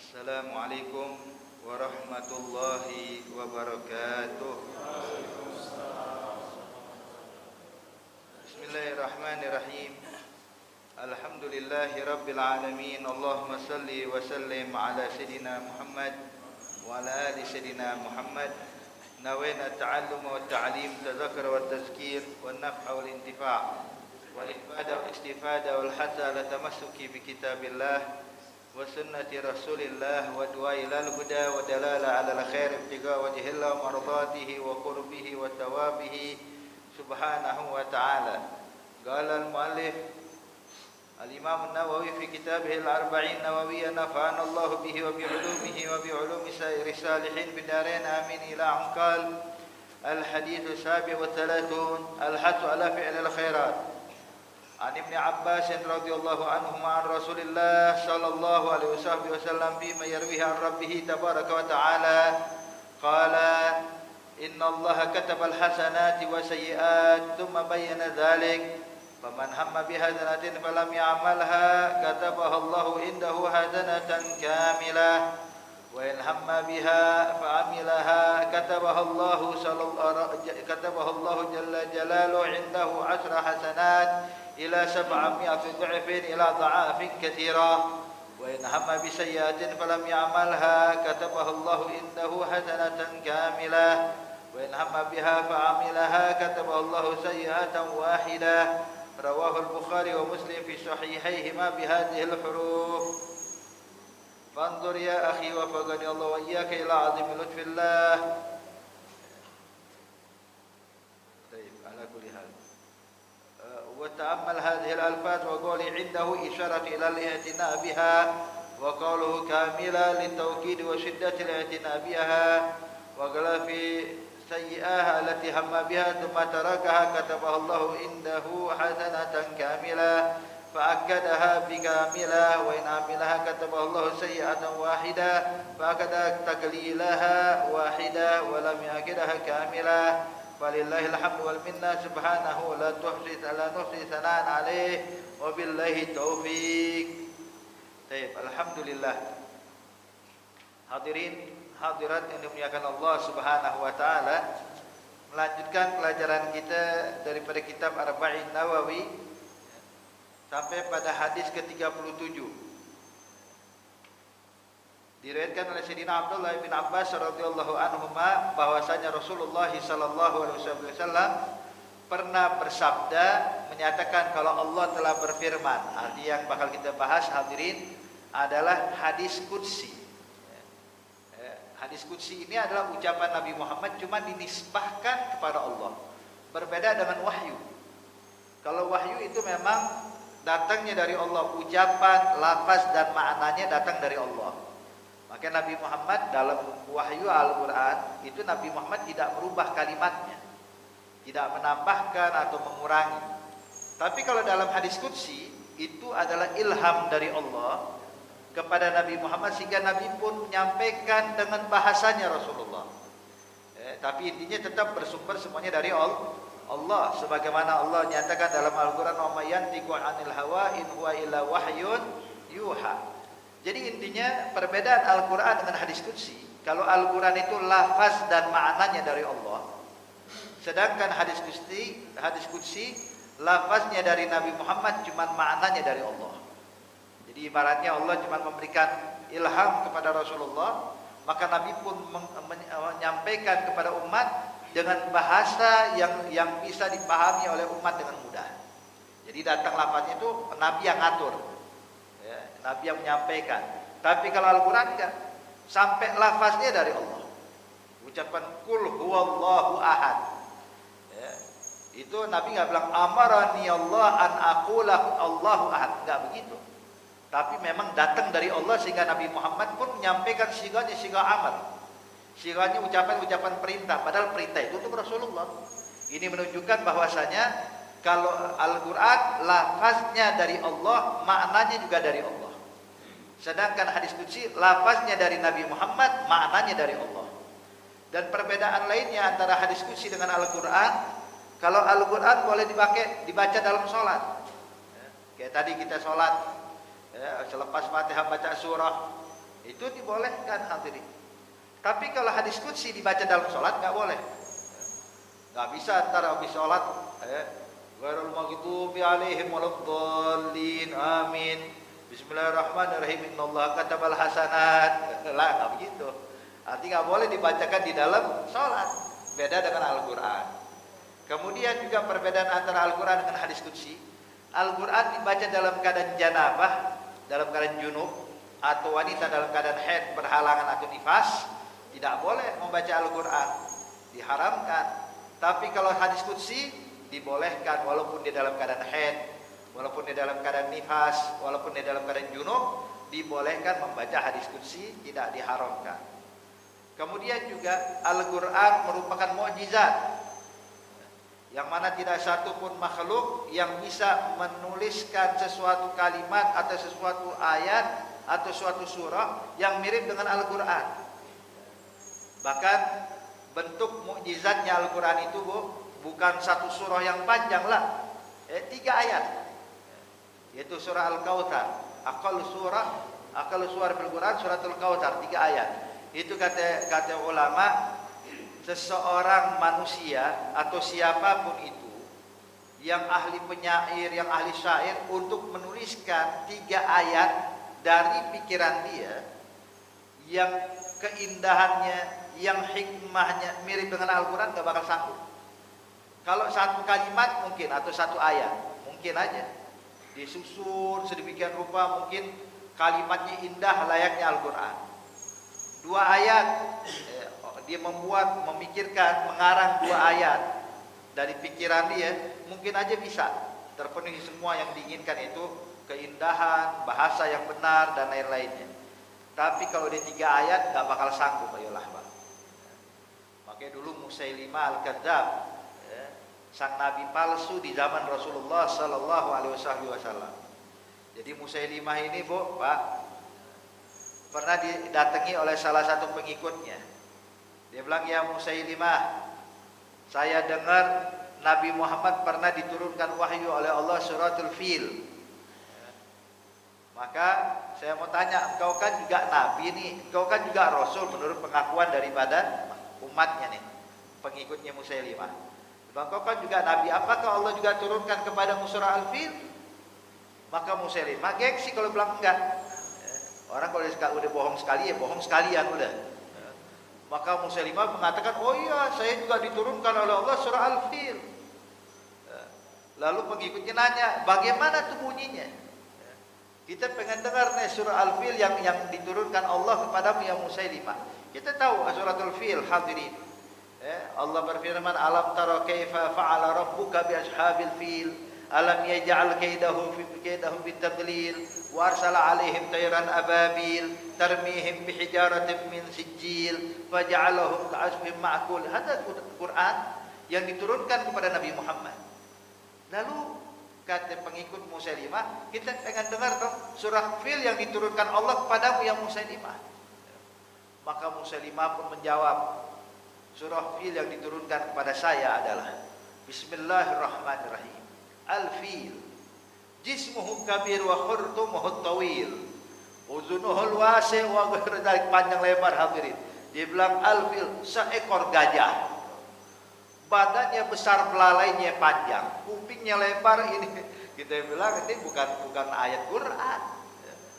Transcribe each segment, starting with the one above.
Assalamualaikum warahmatullahi wabarakatuh. Bismillahirrahmanirrahim. Alhamdulillahi rabbil alamin. Allahumma salli wa sallim ala sayyidina Muhammad wa ala ali sayyidina Muhammad. Nawayna ta'allum wa ta'lim, tadhakkur wa tazkir, wa naf'a wal intifa' wal ifada wal istifada wal hatta la tamassuki bi kitabillah wa sunnati rasulillah wa du'a ilal huda wa dalala ala al-khair ibtiga wajhillah wa mardatihi wa qurbihi wa tawabihi subhanahu wa ta'ala. Qala al-muallif al-imam an-Nawawi fi kitabih al-arba'in nawawiyya nafa'ana Allah bihi wa bi ulumihi wa bi ulumi sairi salihin bidarain amin ila anqal al-hadith as-sabi' wa 30 al-hasu ala fi'l al-khairat. An Ibn Abbas radhiyallahu anhuma an Rasulillah sallallahu alaihi wasallam bima yarwihi an rabbih tabaraka wa ta'ala qala inna Allah kataba al-hasanati wa sayyi'at thumma bayyana dhalik faman hamma bihasanatin falam ya'malha katabaha Allah indahu hasanatan kamilah wa in hamma biha fa'amilaha katabaha Allah jalla jalaluhu indahu 'ashra hasanat ila 700 dha'fin ila dha'afin katsira wa in hamma bi sayyi'atin falam ya'malha katabaha Allah indahu hasanatan kamilah wa in hamma biha fa'amilaha katabaha Allah sayyi'atan wahidah. Rawahu al-Bukhari wa Muslim fi sahihayhima bi hadhihi al-huruf. Fanzur ya akhi wa faqani Allah wa iyyaka ila 'azimi lutfillah. Baik, ala kulli hal. وتأمل هذه الألفاظ وقول عنده إشارة إلى الاعتناء بها وقوله كاملة للتوكيد وشدة الاعتناء بها وقال في سيئاها التي هم بها ثم تركها كتبها الله عنده حسنة كاملة فأكدها بكاملة وإن عملها كتبها الله سيئة واحدة فأكد تقليلها واحدة ولم يأكدها كاملة. Falillahil hamdu wal minna subhanahu la nuhsi sanaan alaih wa billahi taufiq. Baik, alhamdulillah. Hadirin hadirat yang dimuliakan Allah Subhanahu wa taala, melanjutkan pelajaran kita daripada kitab Arba'in Nawawi sampai pada hadis ke-37. Diriwayatkan oleh Sayyidina Abdullah bin Abbas radhiyallahu anhuma bahwasanya Rasulullah sallallahu alaihi wasallam pernah bersabda menyatakan kalau Allah telah berfirman. Arti yang bakal kita bahas hadirin adalah hadis qudsi. Hadis qudsi ini adalah ucapan Nabi Muhammad cuma dinisbahkan kepada Allah. Berbeda dengan wahyu. Kalau wahyu itu memang datangnya dari Allah, ucapan, lafaz dan maknanya datang dari Allah. Maka Nabi Muhammad dalam wahyu Al-Quran itu Nabi Muhammad tidak merubah kalimatnya, tidak menambahkan atau mengurangi. Tapi kalau dalam hadis qudsi itu adalah ilham dari Allah kepada Nabi Muhammad sehingga Nabi pun menyampaikan dengan bahasanya Rasulullah. Tapi intinya tetap bersumber semuanya dari Allah. Sebagaimana Allah nyatakan dalam Al-Quran wa may yantiqu 'anil hawa in huwa illa wahyun yuha. Jadi intinya perbedaan Al-Quran dengan hadis qudsi. Kalau Al-Quran itu lafaz dan maknanya dari Allah. Sedangkan hadis qudsi lafaznya dari Nabi Muhammad cuma maknanya dari Allah. Jadi ibaratnya Allah cuma memberikan ilham kepada Rasulullah, maka Nabi pun menyampaikan kepada umat dengan bahasa yang bisa dipahami oleh umat dengan mudah. Jadi datang lafaznya itu Nabi yang ngatur. Nabi yang menyampaikan. Tapi kalau Al-Quran enggak, sampai lafaznya dari Allah. Ucapan kul huwallahu ahad. Itu Nabi enggak bilang amarani Allah an aqula Allahu ahad, enggak begitu. Tapi memang datang dari Allah sehingga Nabi Muhammad pun menyampaikan siganya siga amar. Siganya ucapan-ucapan perintah, padahal perintah itu untuk Rasulullah. Ini menunjukkan bahwasanya kalau Al-Quran lafaznya dari Allah, maknanya juga dari Allah. Sedangkan hadis qudsi lafaznya dari Nabi Muhammad, maknanya dari Allah. Dan perbedaan lainnya antara hadis qudsi dengan Al-Quran, kalau Al-Quran boleh dibaca dalam sholat. Kayak tadi kita sholat, selepas Fatihah baca surah, Itu dibolehkan hadirin. Tapi kalau hadis qudsi dibaca dalam sholat nggak boleh. Nggak bisa antara habis sholat, ghairul maghdubi alaihim waladdallin, amin, bismillahirrahmanirrahim, innallaha katabal hasanat. Lah, nggak begitu. Artinya nggak boleh dibacakan di dalam sholat. Beda dengan Al-Quran. Kemudian juga perbedaan antara Al-Quran dengan hadis qudsi. Al-Quran dibaca dalam keadaan janabah, dalam keadaan junub, atau wanita dalam keadaan haid, berhalangan atau nifas. Tidak boleh membaca Al-Quran, diharamkan. Tapi kalau hadis qudsi dibolehkan, walaupun dia dalam keadaan haid, walaupun dia dalam keadaan nifas, walaupun dia dalam keadaan junub, dibolehkan membaca hadis qudsi, tidak diharamkan. Kemudian juga Al-Quran merupakan mukjizat, yang mana tidak satu pun makhluk yang bisa menuliskan sesuatu kalimat atau sesuatu ayat atau suatu surah yang mirip dengan Al-Quran. Bahkan bentuk mukjizatnya Al-Quran itu bukan satu surah yang panjang lah, 3 ayat, yaitu surah Al-Kautsar. Aqallu surah fil Quran suratul Kautsar, 3 ayat. Itu kata ulama, seseorang manusia atau siapapun itu yang ahli penyair, yang ahli syair, untuk menuliskan 3 ayat dari pikiran dia yang keindahannya, yang hikmahnya mirip dengan Al-Quran, gak bakal sanggup. Kalau satu kalimat mungkin, atau satu ayat mungkin aja disusun sedemikian rupa, mungkin kalimatnya indah layaknya Al-Quran. 2 ayat, dia memikirkan, mengarang 2 ayat dari pikiran dia, mungkin aja bisa terpenuhi semua yang diinginkan, itu keindahan, bahasa yang benar dan lain-lainnya. Tapi kalau dia 3 ayat gak bakal sanggup, ayolah Bang. Makanya dulu Musailimah Al-Kadzab, sang nabi palsu di zaman Rasulullah sallallahu alaihi wasallam. Jadi Musailimah ini, Pak, pernah didatangi oleh salah satu pengikutnya. Dia bilang, "Ya Musailimah, saya dengar Nabi Muhammad pernah diturunkan wahyu oleh Allah suratul Fil. Maka saya mau tanya, engkau kan juga nabi nih, engkau kan juga rasul menurut pengakuan daripada umatnya nih, pengikutnya Musailimah. Engkau kan juga nabi, apakah Allah juga turunkan kepada surah Al-Fil?" Maka Musailimah gengsi kalau bilang enggak. Orang kalau udah bohong sekali, ya bohong sekalian udah. Maka Musailimah mengatakan, "Oh iya, saya juga diturunkan oleh Allah surah Al-Fil." Lalu pengikutnya nanya, "Bagaimana tuh bunyinya?" Kita pengen dengar nih surah Al-Fil yang diturunkan Allah kepadamu ya Musailimah. Kita tahu surah Al-Fil, hadirin. Allah berfirman, "Alam tara kaifa fa'ala rabbuka bi ashabil fil? Alam yaj'al kaidahu fi tadlil wa arsala 'alaihim tayran ababil tarmihim bihijaratin min sijil faj'alahum ka'asfin ma'kul." Ada Quran yang diturunkan kepada Nabi Muhammad. Lalu kata pengikut Musailimah, kita pengen dengar dong surah Fil yang diturunkan Allah kepadamu ya Musailimah. Maka Musailimah pun menjawab, surah Fil yang diturunkan kepada saya adalah Bismillahirrahmanirrahim. Al-Fil jismuhu kabir wa khurtumuhu tawil uzunuhul wasi' wa ghairu dzalik, panjang lebar hadirin. Dia bilang Al-Fil, seekor gajah, badannya besar, belalainya panjang, kupingnya lebar. Ini kita bilang ini bukan ayat Quran.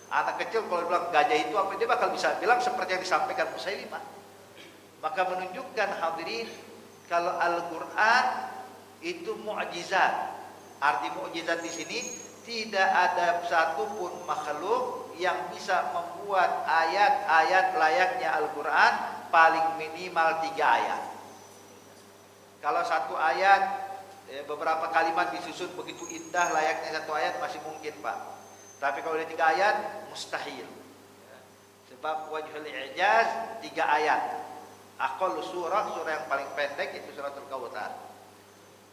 Anak kecil kalau bilang gajah itu apa, dia bakal bisa bilang seperti yang disampaikan Musailimah. Maka menunjukkan hadirin kalau Al-Quran itu mukjizat. Arti mukjizat di sini tidak ada satupun makhluk yang bisa membuat ayat-ayat layaknya Al-Quran, paling minimal 3 ayat. Kalau satu ayat beberapa kalimat disusun begitu indah layaknya satu ayat masih mungkin, Pak. Tapi kalau ada 3 ayat mustahil. Sebab wajhul i'jaz 3 ayat. Aqallu surah yang paling pendek itu suratul Kautsar.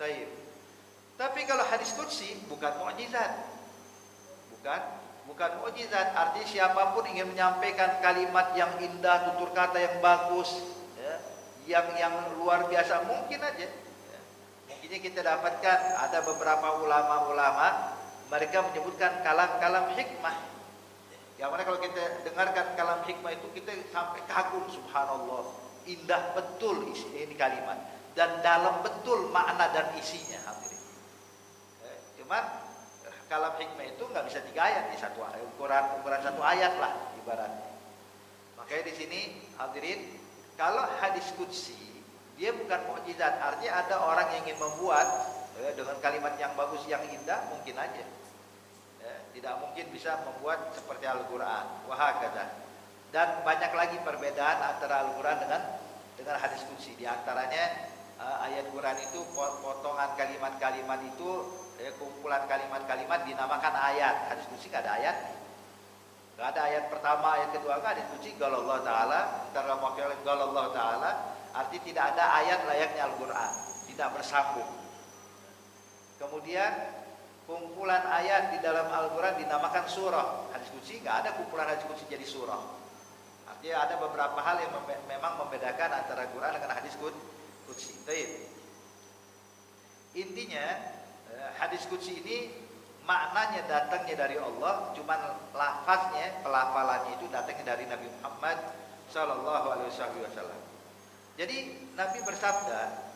Baik. Tapi kalau hadis qudsi bukan mukjizat. Bukan mukjizat. Artinya siapapun ingin menyampaikan kalimat yang indah, tutur kata yang bagus, yang luar biasa, mungkin aja. Mungkinnya kita dapatkan ada beberapa ulama-ulama, mereka menyebutkan kalam-kalam hikmah. Yang mana kalau kita dengarkan kalam hikmah itu kita sampai kagum, subhanallah, indah betul ini kalimat dan dalam betul makna dan isinya, hadirin. Cuman kalam hikmah itu nggak bisa 3 ayat di satu ukuran 1 ayat lah ibaratnya. Makanya di sini hadirin, kalau hadis qudsi dia bukan mukjizat, artinya ada orang yang ingin membuat dengan kalimat yang bagus, yang indah, mungkin aja. Tidak mungkin bisa membuat seperti Al-Quran. Wahakata. Dan banyak lagi perbedaan antara Al-Quran dengan hadis qudsi. Di antaranya ayat Quran itu potongan kalimat-kalimat itu, kumpulan kalimat-kalimat dinamakan ayat. Hadis qudsi nggak ada ayat. Nggak ada ayat pertama, ayat kedua nggak. Hadis qudsi galallah Ta'ala, galallah Ta'ala, arti tidak ada ayat layaknya Al-Quran, tidak bersambung. Kemudian kumpulan ayat di dalam Al-Quran dinamakan surah. Hadis qudsi nggak ada kumpulan hadis qudsi jadi surah. Artinya ada beberapa hal yang memang membedakan antara Quran dengan hadis qudsi. Intinya hadis qudsi ini maknanya datangnya dari Allah, cuman lafaznya, pelafalannya itu datangnya dari Nabi Muhammad sallallahu alaihi wasallam. Jadi Nabi bersabda,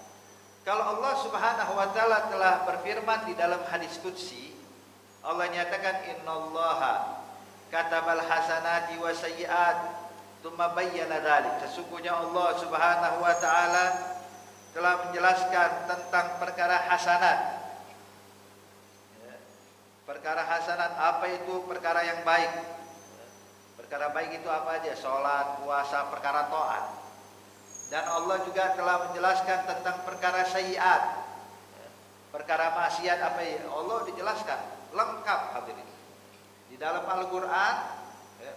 kalau Allah Subhanahu wa taala telah berfirman di dalam hadis qudsi, Allah nyatakan innallaha katabal hasanati wa sayyi'at tsumma bayyana dzalik. Sesungguhnya Allah Subhanahu wa taala telah menjelaskan tentang perkara hasanat. Perkara hasanat apa itu? Perkara yang baik. Perkara baik itu apa aja? Salat, puasa, perkara taat. Dan Allah juga telah menjelaskan tentang perkara sayyiat, perkara maksiat apa ya? Allah dijelaskan lengkap, hadirin. Di dalam Al-Quran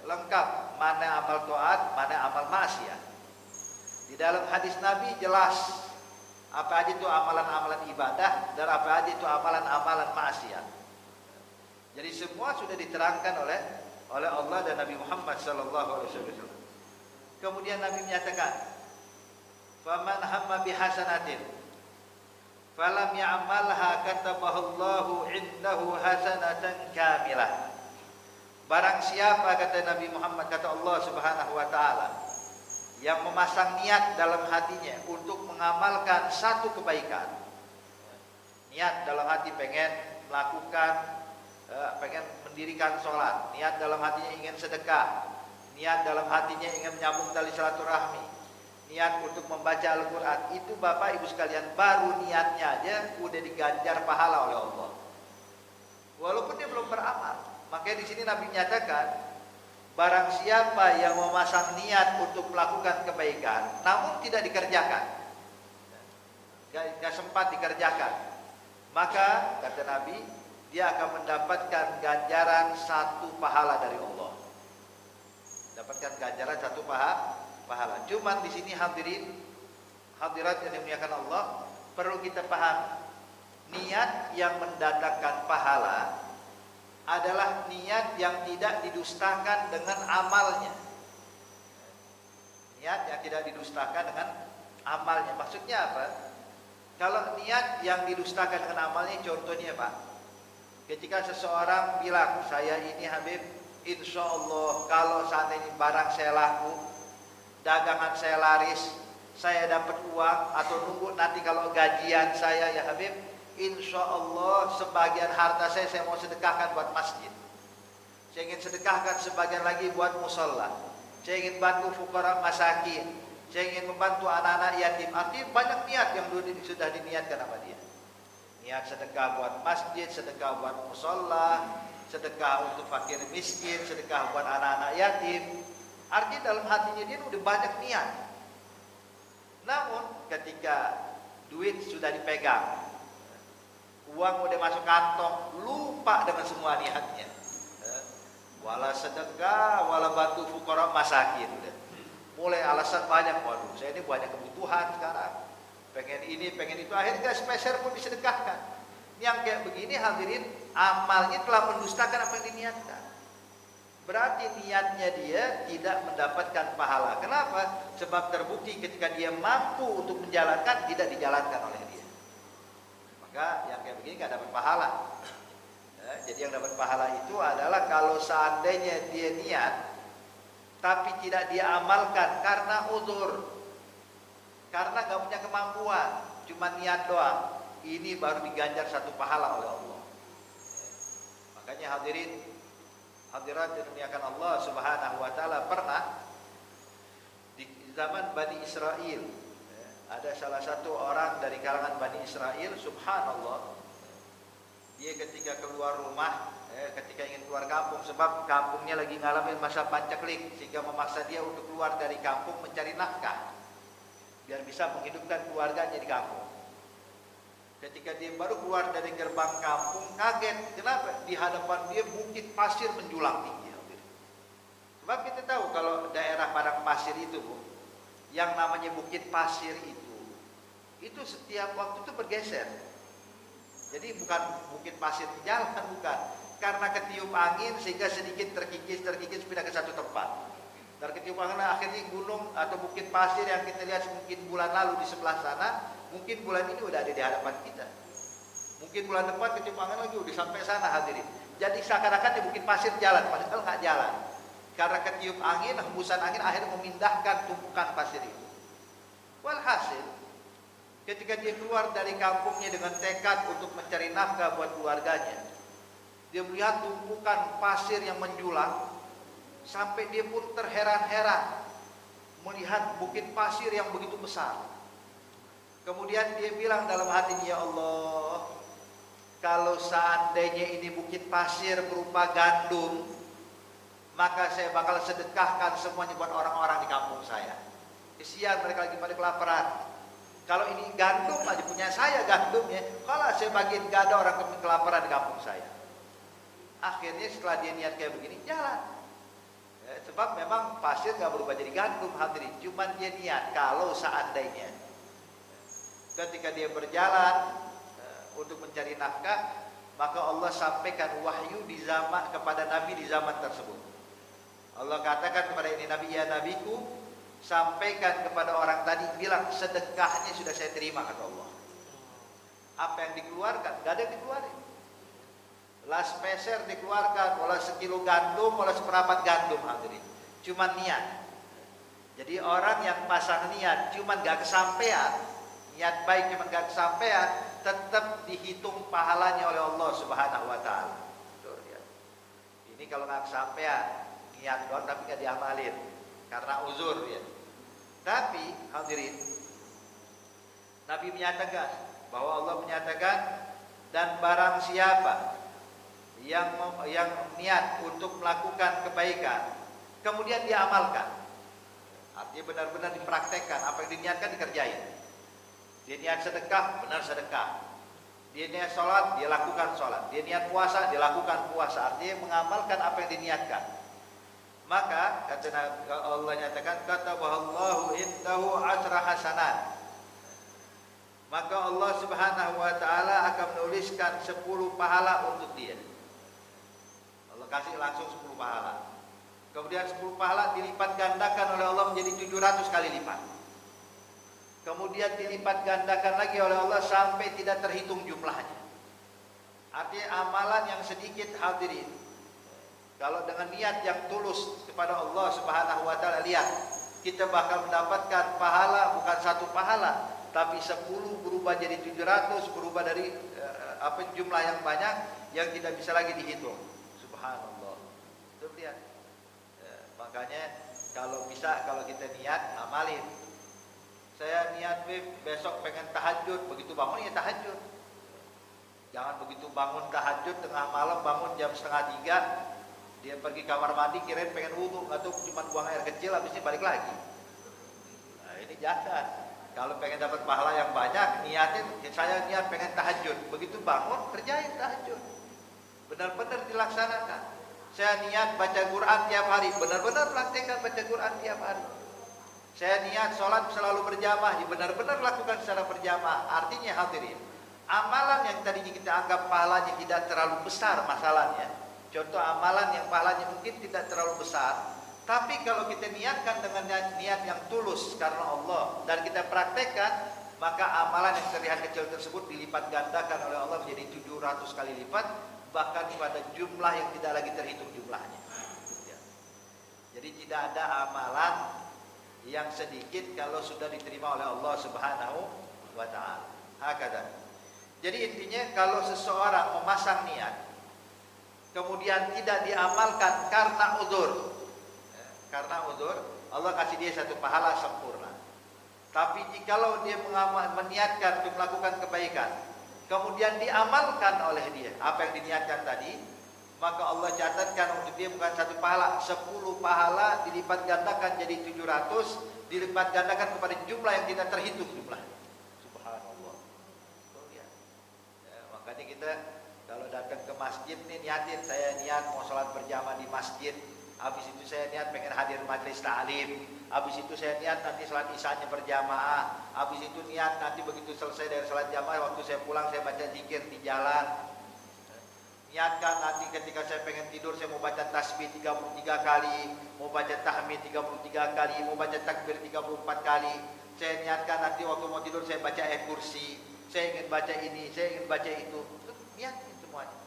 lengkap, mana amal taat, mana amal maksiat. Di dalam hadis Nabi jelas apa aja itu amalan-amalan ibadah dan apa aja itu amalan-amalan maksiat. Jadi semua sudah diterangkan oleh Allah dan Nabi Muhammad sallallahu alaihi wasallam. Kemudian Nabi menyatakan, faman hamma bihasanatin falam ya'malha katabahallahu indahu hasanatan kamilah. Barang siapa, kata Nabi Muhammad, kata Allah Subhanahu wa taala, yang memasang niat dalam hatinya untuk mengamalkan satu kebaikan. Niat dalam hati pengen melakukan, pengen mendirikan sholat, niat dalam hatinya ingin sedekah, niat dalam hatinya ingin menyambung tali silaturahmi, niat untuk membaca Al-Quran. Itu Bapak Ibu sekalian, baru niatnya aja udah diganjar pahala oleh Allah, walaupun dia belum beramal. Makanya di sini Nabi menyatakan, barang siapa yang memasang niat untuk melakukan kebaikan namun tidak dikerjakan, gak sempat dikerjakan, maka kata Nabi, dia akan mendapatkan ganjaran 1 pahala dari Allah. Dapatkan ganjaran 1 pahala. Cuman di sini hadirin, hadirat yang dimuliakan Allah, perlu kita paham, niat yang mendatangkan pahala adalah niat yang tidak didustakan dengan amalnya. Niat yang tidak didustakan dengan amalnya. Maksudnya apa? Kalau niat yang didustakan dengan amalnya, contohnya Pak, ketika seseorang bilang, saya ini Habib, insya Allah kalau saat ini barang saya laku, dagangan saya laris, saya dapat uang, atau nunggu nanti kalau gajian saya ya Habib, insya Allah sebagian harta saya mau sedekahkan buat masjid. Saya ingin sedekahkan sebagian lagi buat musola. Saya ingin bantu fuqara masakin. Saya ingin membantu anak-anak yatim. Artinya banyak niat yang sudah diniatkan sama dia. Niat sedekah buat masjid, sedekah buat musola, sedekah untuk fakir miskin, sedekah buat anak-anak yatim. Artinya dalam hatinya dia udah banyak niat. Namun ketika duit sudah dipegang, uang udah masuk kantong, lupa dengan semua niatnya. Wala sedekah, wala bantu fuqara masakin. Mulai alasan banyak, waduh saya ini banyak kebutuhan sekarang, pengen ini, pengen itu, akhirnya gak sepeser pun disedekahkan. Yang kayak begini hadirin, amalnya telah mendustakan apa yang diniatkan. Berarti niatnya dia tidak mendapatkan pahala. Kenapa? Sebab terbukti ketika dia mampu untuk menjalankan, tidak dijalankan oleh dia. Maka yang kayak begini gak dapat pahala. Jadi yang dapat pahala itu adalah kalau seandainya dia niat tapi tidak dia amalkan karena uzur, karena gak punya kemampuan, cuma niat doang, ini baru diganjar satu pahala oleh Allah. Makanya hadirin hadirat dimuliakan Allah Subhanahu wa taala, pernah di zaman Bani Israel ada salah satu orang dari kalangan Bani Israel, subhanallah, dia ketika keluar rumah, ketika ingin keluar kampung, sebab kampungnya lagi ngalamin masa pancaklik, sehingga memaksa dia untuk keluar dari kampung mencari nafkah biar bisa menghidupkan keluarganya di kampung. Ketika dia baru keluar dari gerbang kampung, kaget, kenapa? Di hadapan dia bukit pasir menjulang tinggi. Sebab kita tahu kalau daerah padang pasir itu, Bu, yang namanya bukit pasir itu setiap waktu itu bergeser. Jadi bukan bukit pasir di jalan, bukan. Karena ketiup angin sehingga sedikit terkikis pindah ke satu tempat. Dan ketiup angin akhirnya gunung atau bukit pasir yang kita lihat mungkin bulan lalu di sebelah sana, mungkin bulan ini udah ada di hadapan kita. Mungkin bulan depan ketiup angin lagi udah sampai sana, hadirin. Jadi seakan-akan di bukit pasir jalan, padahal nggak jalan. Karena ketiup angin, hembusan angin akhirnya memindahkan tumpukan pasir itu. Walhasil, ketika dia keluar dari kampungnya dengan tekad untuk mencari nafkah buat keluarganya, dia melihat tumpukan pasir yang menjulang, sampai dia pun terheran-heran melihat bukit pasir yang begitu besar. Kemudian dia bilang dalam hatinya, ya Allah, kalau seandainya ini bukit pasir berupa gandum, maka saya bakal sedekahkan semuanya buat orang-orang di kampung saya. Kesian mereka lagi pada kelaparan. Kalau ini gandum aja punya saya gandumnya, kalau saya bagiin gak ada orang kelaparan di kampung saya. Akhirnya setelah dia niat kayak begini, jalan. Sebab memang pasir gak berubah jadi gandum, hadirin. Cuman dia niat kalau seandainya ketika dia berjalan untuk mencari nafkah, maka Allah sampaikan wahyu di zaman kepada Nabi di zaman tersebut. Allah katakan kepada ini Nabi, ya Nabiku, sampaikan kepada orang tadi, bilang sedekahnya sudah saya terima, kata Allah. Apa yang dikeluarkan? Gak ada yang dikeluarin. Las peser dikeluarkan, olah sekilo gandum, olah seperempat gandum, hadirin. Cuma niat. Jadi orang yang pasang niat cuma gak kesampaian, niat baik cuma gak kesampaian, tetap dihitung pahalanya oleh Allah Subhanahu wa taala. Ini kalau gak kesampaian, niat doang tapi gak diamalin karena uzur ya. Tapi hadirin, Nabi menyatakan bahwa Allah menyatakan, dan barang siapa yang niat untuk melakukan kebaikan kemudian dia amalkan, artinya benar-benar dipraktekkan apa yang diniatkan, dikerjain. Dia niat sedekah, benar sedekah. Dia niat sholat, dia lakukan sholat. Dia niat puasa, dia lakukan puasa. Artinya mengamalkan apa yang diniatkan. Maka kata Allah nyatakan, kata Allahu indahu asra hasanat, maka Allah Subhanahu wa taala akan menuliskan 10 pahala untuk dia. Allah kasih langsung 10 pahala. Kemudian 10 pahala dilipat gandakan oleh Allah menjadi 700 kali lipat. Kemudian dilipat gandakan lagi oleh Allah sampai tidak terhitung jumlahnya. Artinya amalan yang sedikit, hadirin, kalau dengan niat yang tulus kepada Allah Subhanahu wa taala, lihat, kita bakal mendapatkan pahala, bukan satu pahala, tapi 10 berubah jadi 700, berubah dari jumlah yang banyak yang tidak bisa lagi dihitung. Subhanallah. Itu lihat. Makanya kalau bisa, kalau kita niat, amalin. Saya niat besok pengen tahajud, begitu bangun ya tahajud. Jangan begitu bangun tahajud tengah malam, bangun jam 2:30, dia pergi kamar mandi kirain pengen wudu, atau cuma buang air kecil habis ini balik lagi. Nah, ini jangan. Kalau pengen dapat pahala yang banyak, niatin, saya niat pengen tahajud, begitu bangun kerjain tahajud, benar-benar dilaksanakan. Saya niat baca Quran tiap hari, benar-benar praktekkan baca Quran tiap hari. Saya niat sholat selalu berjamaah, benar-benar lakukan secara berjamaah. Artinya hadirin, amalan yang tadinya kita anggap pahalanya tidak terlalu besar masalahnya. Contoh amalan yang pahalanya mungkin tidak terlalu besar, tapi kalau kita niatkan dengan niat yang tulus karena Allah dan kita praktekkan, maka amalan yang terlihat kecil tersebut dilipat gandakan oleh Allah menjadi 700 kali lipat, bahkan pada jumlah yang tidak lagi terhitung jumlahnya. Ya. Jadi tidak ada amalan yang sedikit kalau sudah diterima oleh Allah Subhanahu wa taala. Hakada. Jadi intinya kalau seseorang memasang niat kemudian tidak diamalkan karena udzur. Ya, karena udzur, Allah kasih dia satu pahala sempurna. Tapi jikalau dia meniatkan untuk melakukan kebaikan, kemudian diamalkan oleh dia apa yang diniatkan tadi, maka Allah catatkan untuk dia bukan satu pahala, 10 pahala dilipat gandakan jadi 700, dilipat gandakan kepada jumlah yang tidak terhitung jumlahnya. Subhanallah. Tuh ya. Makanya kita kalau datang ke masjid nih niatin, saya niat mau sholat berjamaah di masjid. Habis itu saya niat pengen hadir majelis ta'lim. Habis itu saya niat nanti sholat isyanya berjamaah. Habis itu niat nanti begitu selesai dari sholat jamaah, waktu saya pulang saya baca zikir di jalan. Niatkan nanti ketika saya pengen tidur saya mau baca tasbih 33 kali, mau baca tahmid 33 kali, mau baca takbir 34 kali. Saya niatkan nanti waktu mau tidur saya baca ayat kursi. Saya ingin baca ini, saya ingin baca itu. Niatin semuanya.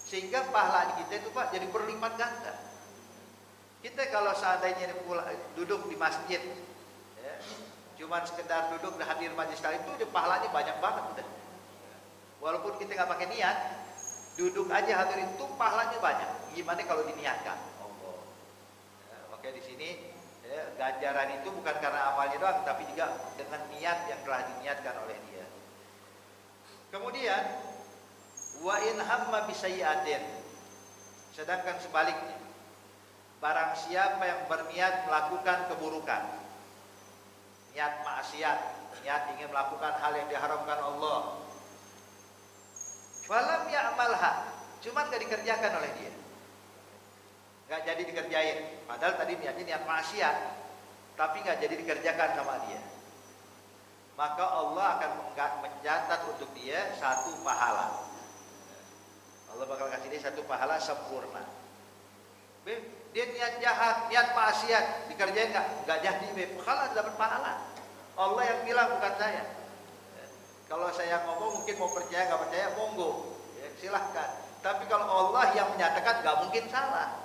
Sehingga pahala kita itu Pak jadi berlipat ganda. Kita kalau seandainya duduk di masjid, ya, cuma sekedar duduk dan hadir majelis taklim itu pahalanya banyak banget udah. Walaupun kita nggak pakai niat, duduk aja hadir itu pahalanya banyak. Gimana kalau diniatkan? Oh, ya, makanya di sini ya, ganjaran itu bukan karena amalnya doang, tapi juga dengan niat yang telah diniatkan oleh dia. Kemudian, wa in hamma bisayyi'atin. Sedangkan sebaliknya, barang siapa yang berniat melakukan keburukan, niat maksiat, niat ingin melakukan hal yang diharamkan Allah, falam ya'malha, cuman gak dikerjakan oleh dia, gak jadi dikerjain. Padahal tadi niatnya niat maksiat, tapi gak jadi dikerjakan sama dia, maka Allah akan mencatat untuk dia satu pahala. Allah bakal kasih dia satu pahala sempurna. Dia niat jahat, niat maksiat, dikerjain nggak jadi, kalau dapat pahala. Allah yang bilang bukan saya. Kalau saya ngomong mungkin mau percaya nggak percaya monggo, ya, silahkan. Tapi kalau Allah yang menyatakan nggak mungkin salah.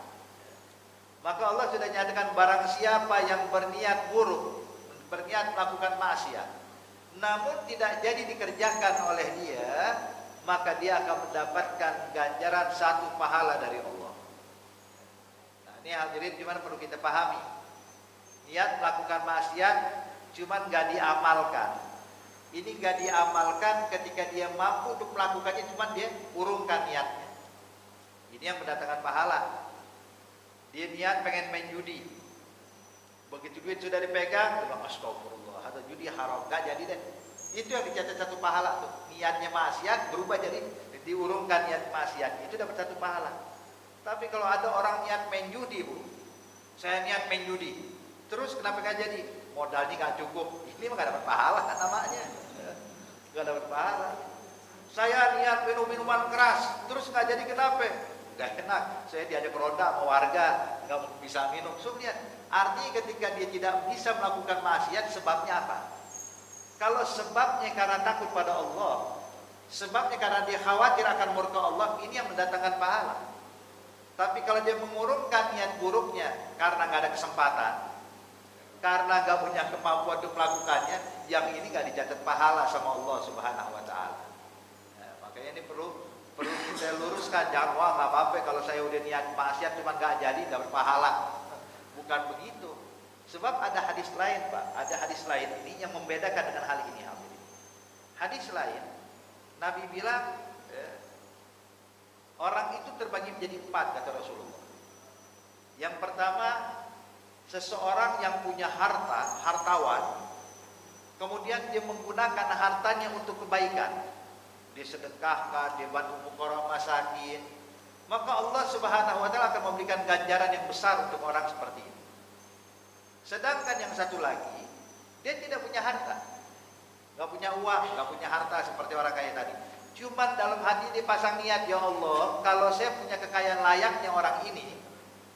Maka Allah sudah nyatakan barang siapa yang berniat buruk, berniat melakukan maksiat, namun tidak jadi dikerjakan oleh dia, maka dia akan mendapatkan ganjaran satu pahala dari Allah. Ini hadirin cuman perlu kita pahami. Niat melakukan maksiat cuman gak diamalkan. Ini gak diamalkan ketika dia mampu untuk melakukannya, cuman dia urungkan niatnya. Ini yang mendatangkan pahala. Dia niat pengen main judi, begitu duit sudah dipegang, dia bilang astagfirullah, atau judi haram, gak jadi deh. Itu yang dicatat satu pahala tuh. Niatnya maksiat berubah jadi diurungkan niat maksiat, itu dapat satu pahala. Tapi kalau ada orang niat main judi, Bu, saya niat main judi, terus kenapa gak jadi? Modalnya gak cukup, ini mah gak dapat pahala namanya, gak dapat pahala. Saya niat minum minuman keras, terus gak jadi, kenapa? Gak enak, saya diajak ronda sama warga, gak bisa minum. So lihat, artinya ketika dia tidak bisa melakukan maksiat, sebabnya apa? Kalau sebabnya karena takut pada Allah, sebabnya karena dia khawatir akan murka Allah, ini yang mendatangkan pahala. Tapi kalau dia mengurungkan niat buruknya karena nggak ada kesempatan, karena nggak punya kemampuan untuk melakukannya, yang ini nggak dicatat pahala sama Allah Subhanahu Wa Taala. Nah, makanya ini perlu kita luruskan. Jangan wah nggak apa-apa kalau saya udah niat maksiat cuma nggak jadi dapat pahala. Bukan begitu. Sebab ada hadis lain, Pak. Ada hadis lain ini yang membedakan dengan hal ini. Hadis lain, Nabi bilang, orang itu terbagi menjadi 4 kata Rasulullah. Yang pertama, seseorang yang punya harta, hartawan, kemudian dia menggunakan hartanya untuk kebaikan. Dia sedekahkan, dia bantu fuqara masakin, maka Allah Subhanahu wa taala akan memberikan ganjaran yang besar untuk orang seperti ini. Sedangkan yang satu lagi, dia tidak punya harta, gak punya uang, gak punya harta seperti orang kaya tadi. Cuman dalam hati dia pasang niat, ya Allah, kalau saya punya kekayaan layaknya orang ini,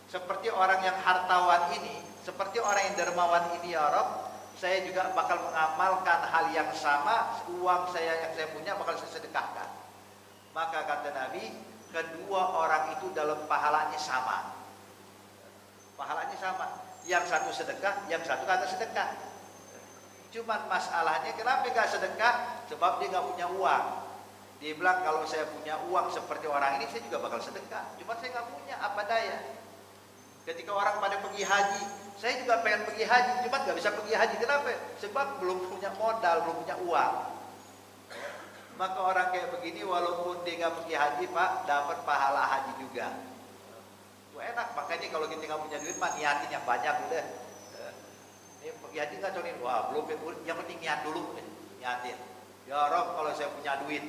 seperti orang yang hartawan ini, seperti orang yang dermawan ini, ya Rabb, saya juga bakal mengamalkan hal yang sama, uang saya yang saya punya bakal saya sedekahkan. Maka kata Nabi, kedua orang itu dalam pahalanya sama. Pahalanya sama. Yang satu sedekah, yang satu kagak sedekah. Cuman masalahnya kenapa gak sedekah? Sebab dia gak punya uang. Dia bilang kalau saya punya uang seperti orang ini saya juga bakal sedekah. Cuman saya gak punya, apa daya. Ketika orang pada pergi haji, saya juga pengen pergi haji, cuman gak bisa pergi haji. Kenapa? Sebab belum punya modal, belum punya uang. Maka orang kayak begini walaupun dia gak pergi haji Pak, dapat pahala haji juga. Enak, makanya kalau kita nggak punya duit mah niatin yang banyak udah. Ini pergi haji nggak conin, wah belum, yang penting niat dulu, niatin. Ya Rob, kalau saya punya duit,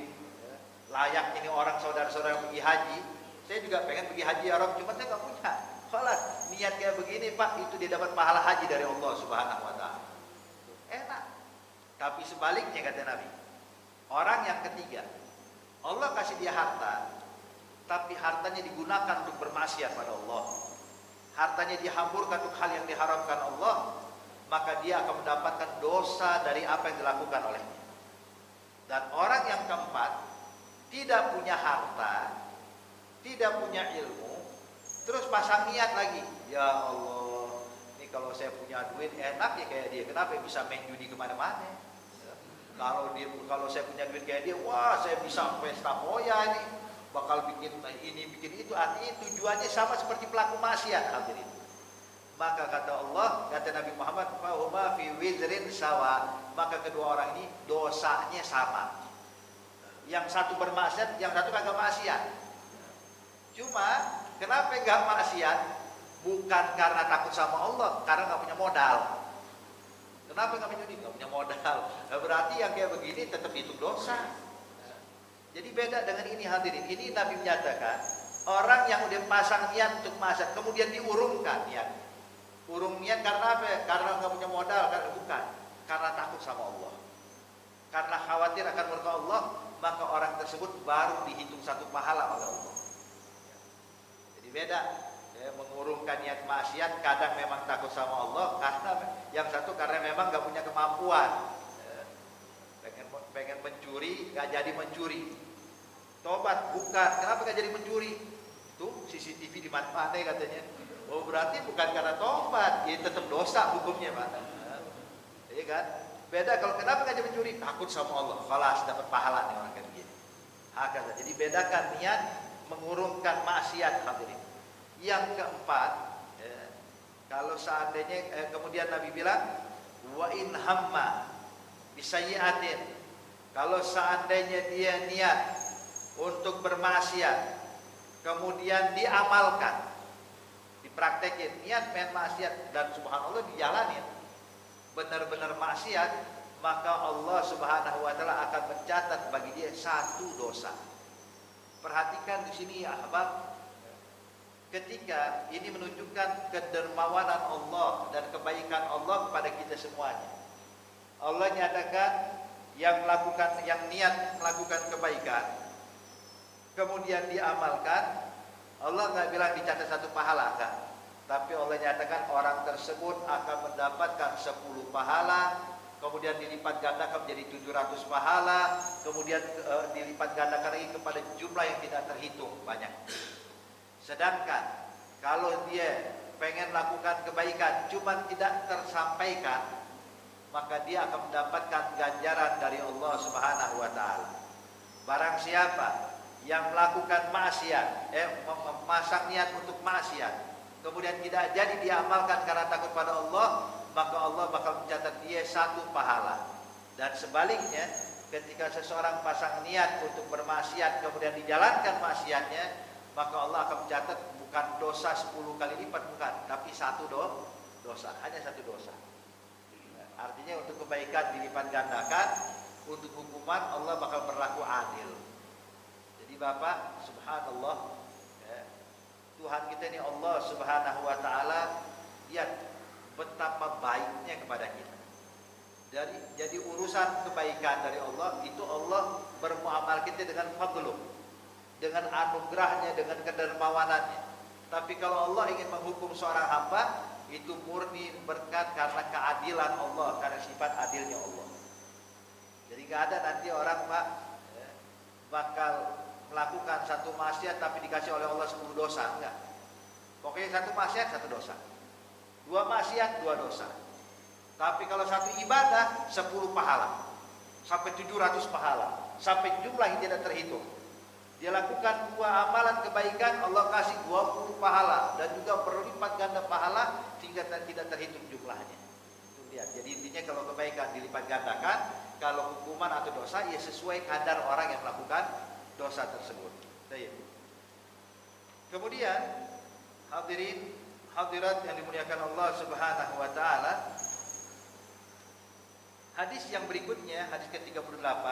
layak ini orang saudara-saudara yang pergi haji, saya juga pengen pergi haji ya Rob, cuma saya nggak punya. Kalau niat kayak begini Pak, itu dia dapat pahala haji dari Allah Subhanahu Wa Taala. Enak. Tapi sebaliknya kata Nabi, orang yang ketiga, Allah kasih dia harta, tapi hartanya digunakan untuk bermaksiat pada Allah, hartanya dihamburkan untuk hal yang diharamkan Allah, maka dia akan mendapatkan dosa dari apa yang dilakukan olehnya. Dan orang yang keempat, tidak punya harta, tidak punya ilmu, terus pasang niat lagi, ya Allah, ini kalau saya punya duit enak ya kayak dia, kenapa bisa main judi kemana-mana? Kalau saya punya duit kayak dia, wah saya bisa pesta poya ini, bakal bikin ini, bikin itu. Artinya tujuannya sama seperti pelaku maksiat, hadirin. Maka kata Allah, kata Nabi Muhammad, fahuma fi wizrin sawa, maka kedua orang ini dosanya sama. Yang satu bermaksiat, yang satu kagak maksiat. Cuma kenapa gak maksiat? Bukan karena takut sama Allah, karena gak punya modal. Kenapa gak punya duit? Gak punya modal. Nah, berarti yang kayak begini tetap itu dosa. Jadi beda dengan ini, hadirin. Ini Nabi menyatakan orang yang udah pasang niat untuk maksiat, kemudian diurungkan niat. Urung niat karena apa? Karena nggak punya modal, karena bukan. Karena takut sama Allah. Karena khawatir akan murka Allah, maka orang tersebut baru dihitung satu pahala oleh Allah. Jadi beda. Ya, mengurungkan niat maksiat kadang memang takut sama Allah, karena yang satu karena memang nggak punya kemampuan. Pengen mencuri, gak jadi mencuri. Tobat, bukan. Kenapa gak jadi mencuri? Tuh CCTV di mana-mana katanya. Oh berarti bukan karena tobat, ya tetap dosa hukumnya Pak. Iya kan? Beda kalau kenapa gak jadi mencuri? Takut sama Allah. Falas dapat pahala nih orang kayak begini. Hakata. Jadi bedakan niat mengurungkan maksiat, hadirin. Yang keempat, kalau seandainya kemudian Nabi bilang, wa in hamma bisayyi'atin. Kalau seandainya dia niat untuk bermaksiat, kemudian diamalkan, dipraktekin, niat main maksiat dan subhanallah dijalanin, benar-benar maksiat, maka Allah Subhanahu Wa Taala akan mencatat bagi dia satu dosa. Perhatikan di sini ya, ahbab, ketika ini menunjukkan kedermawanan Allah dan kebaikan Allah kepada kita semuanya. Allah nyatakan yang niat melakukan kebaikan kemudian diamalkan, Allah nggak bilang dicatat satu pahala kan, tapi Allah nyatakan orang tersebut akan mendapatkan 10 pahala, kemudian dilipat gandakan menjadi 700 pahala, kemudian dilipat gandakan lagi kepada jumlah yang tidak terhitung banyak. Sedangkan kalau dia pengen lakukan kebaikan cuma tidak tersampaikan, maka dia akan mendapatkan ganjaran dari Allah Subhanahu Wa Taala. Barang siapa yang melakukan maksiat, memasang niat untuk maksiat, kemudian tidak jadi diamalkan karena takut pada Allah, maka Allah bakal mencatat dia satu pahala. Dan sebaliknya, ketika seseorang pasang niat untuk bermaksiat kemudian dijalankan maksiatnya, maka Allah akan mencatat bukan dosa 10 kali lipat, bukan, tapi satu dosa, hanya satu dosa. Artinya untuk kebaikan dilipat gandakan, untuk hukuman Allah bakal berlaku adil. Jadi Bapak, subhanallah, ya, Tuhan kita ini Allah Subhanahu Wa Taala, lihat betapa baiknya kepada kita. Jadi urusan kebaikan dari Allah itu Allah bermuamal kita dengan fadluh, dengan anugerahnya, dengan kedermawanannya. Tapi kalau Allah ingin menghukum seorang hamba, itu murni berkat karena keadilan Allah, karena sifat adilnya Allah. Jadi gak ada nanti orang Pak bakal melakukan satu maksiat tapi dikasih oleh Allah 10 dosa, enggak. Pokoknya satu maksiat 1 dosa. 2 maksiat 2 dosa. Tapi kalau satu ibadah 10 pahala. Sampai 700 pahala. Sampai jumlah yang tidak terhitung. Dia lakukan 2 amalan kebaikan, Allah kasih 20 pahala dan juga berlipat ganda pahala sehingga tidak terhitung jumlahnya. Itu lihat. Jadi intinya kalau kebaikan dilipat gandakan, kalau hukuman atau dosa ya sesuai kadar orang yang melakukan dosa tersebut. Baik. Kemudian hadirin hadirat yang dimuliakan Allah Subhanahu wa taala, hadis yang berikutnya, hadis ke-38,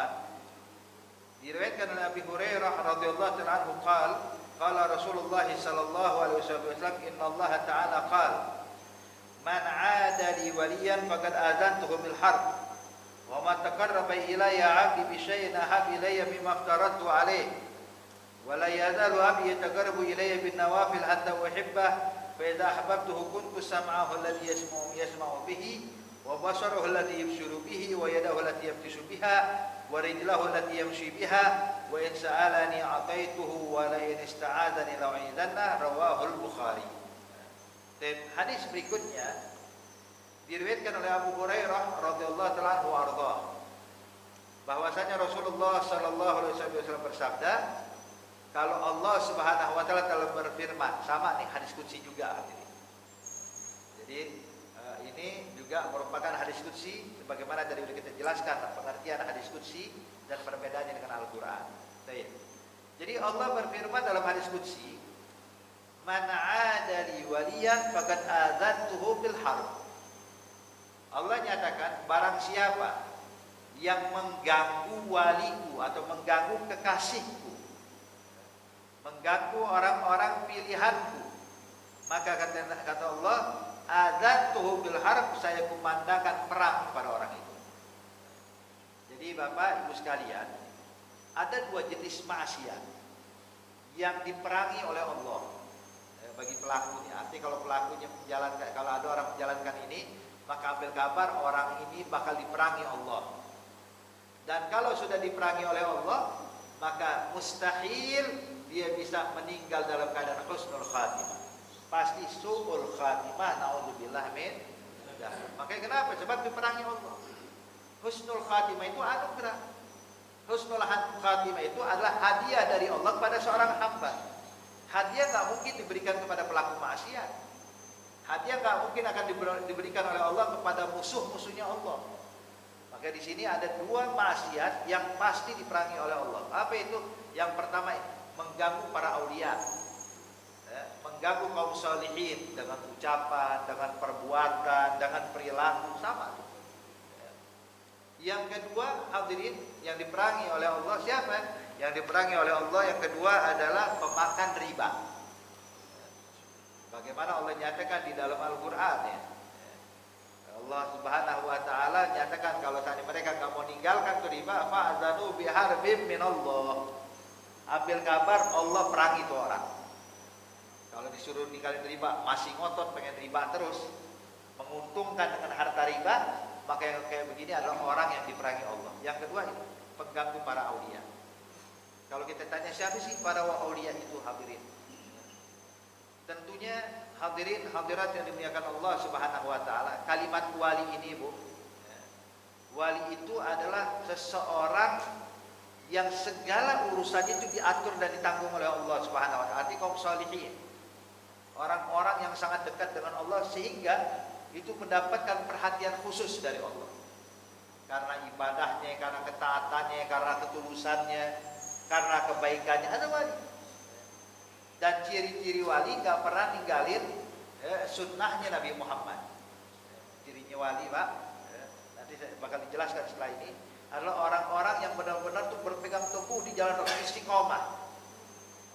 diriwayatkan oleh Abi Hurairah radhiyallahu ta'ala anhu qala Rasulullah sallallahu alaihi wasallam innallaha ta'ala qala man 'ada li waliyan faqad azantuhu bil harb wa ma taqarraba ilayya 'abdi bi syai'in ahabba ilayya mimma aftaratu 'alaihi wa la yazalu 'abdi yataqarrabu ilayya bin nawafil hatta uhibba fa idza ahbabtuhu kuntu sam'ahu alladhi yasma'u bihi wa basarahu alladhi yubsiru bihi wa yadahu allati yabtishu biha wa rijlahu allati yamshi biha wa in sa'alani a'taituhu wa la in ista'adani la'u'idanna rawahu al-Bukhari. Hadis berikutnya diriwayatkan oleh Abu Hurairah radhiyallahu ta'ala anhu arda, bahwasanya Rasulullah sallallahu alaihi wasallam bersabda, kalau Allah Subhanahu wa taala telah berfirman, sama nih hadis qudsi juga hadirin. Jadi ini juga merupakan hadis qudsi sebagaimana tadi sudah kita jelaskan pengertian hadis qudsi dan perbedaannya dengan Al-Qur'an. Baik. Jadi Allah berfirman dalam hadis qudsi, "Man 'ada li waliyan faqad adzantuhu bil harb." Allah nyatakan barang siapa yang mengganggu waliku atau mengganggu kekasihku, mengganggu orang-orang pilihanku, maka kata Allah, adzantuhu bil harb, saya kumandangkan perang kepada orang itu. Jadi Bapak Ibu sekalian, ada 2 jenis maksiat yang diperangi oleh Allah bagi pelakunya. Artinya kalau pelakunya menjalankan, kalau ada orang menjalankan ini, maka ambil kabar orang ini bakal diperangi Allah. Dan kalau sudah diperangi oleh Allah, maka mustahil dia bisa meninggal dalam keadaan husnul khatimah. Pasti su'ul khatimah, naudzubillah min. Makanya kenapa? Sebab diperangi Allah. Husnul khatimah itu anugerah. Husnul khatimah itu adalah hadiah dari Allah kepada seorang hamba. Hadiah nggak mungkin diberikan kepada pelaku maksiat. Hadiah nggak mungkin akan diberikan oleh Allah kepada musuh-musuhnya Allah. Maka di sini ada 2 maksiat yang pasti diperangi oleh Allah. Apa itu? Yang pertama, mengganggu para aulia, mengganggu kaum salihin dengan ucapan, dengan perbuatan, dengan perilaku, sama. Yang kedua, hadirin, yang diperangi oleh Allah siapa? Yang diperangi oleh Allah yang kedua adalah pemakan riba. Bagaimana Allah nyatakan di dalam Al-Qur'an ya. Allah Subhanahu wa taala nyatakan kalau tadi mereka enggak mau meninggalkan riba, fa'adzanu biharbim minallah. Ambil kabar Allah perangi itu orang. Kalau disuruh ninggalin riba masih ngotot pengen riba terus, menguntungkan dengan harta riba, maka yang kayak begini adalah orang yang diperangi Allah. Yang kedua itu pengganggu para aulia. Kalau kita tanya siapa sih para aulia itu, hadirin? Tentunya hadirin hadirat yang dimuliakan Allah Subhanahu wa taala, kalimat wali ini, Bu. Wali itu adalah seseorang yang segala urusannya itu diatur dan ditanggung oleh Allah Subhanahu wa taala. Arti kaum salihin. Orang-orang yang sangat dekat dengan Allah sehingga itu mendapatkan perhatian khusus dari Allah. Karena ibadahnya, karena ketaatannya, karena ketulusannya, karena kebaikannya, ada wali. Dan ciri-ciri wali gak pernah ninggalin sunnahnya Nabi Muhammad. Cirinya wali, Pak, nanti saya bakal dijelaskan setelah ini, adalah orang-orang yang benar-benar tuh berpegang teguh di jalan istiqomah.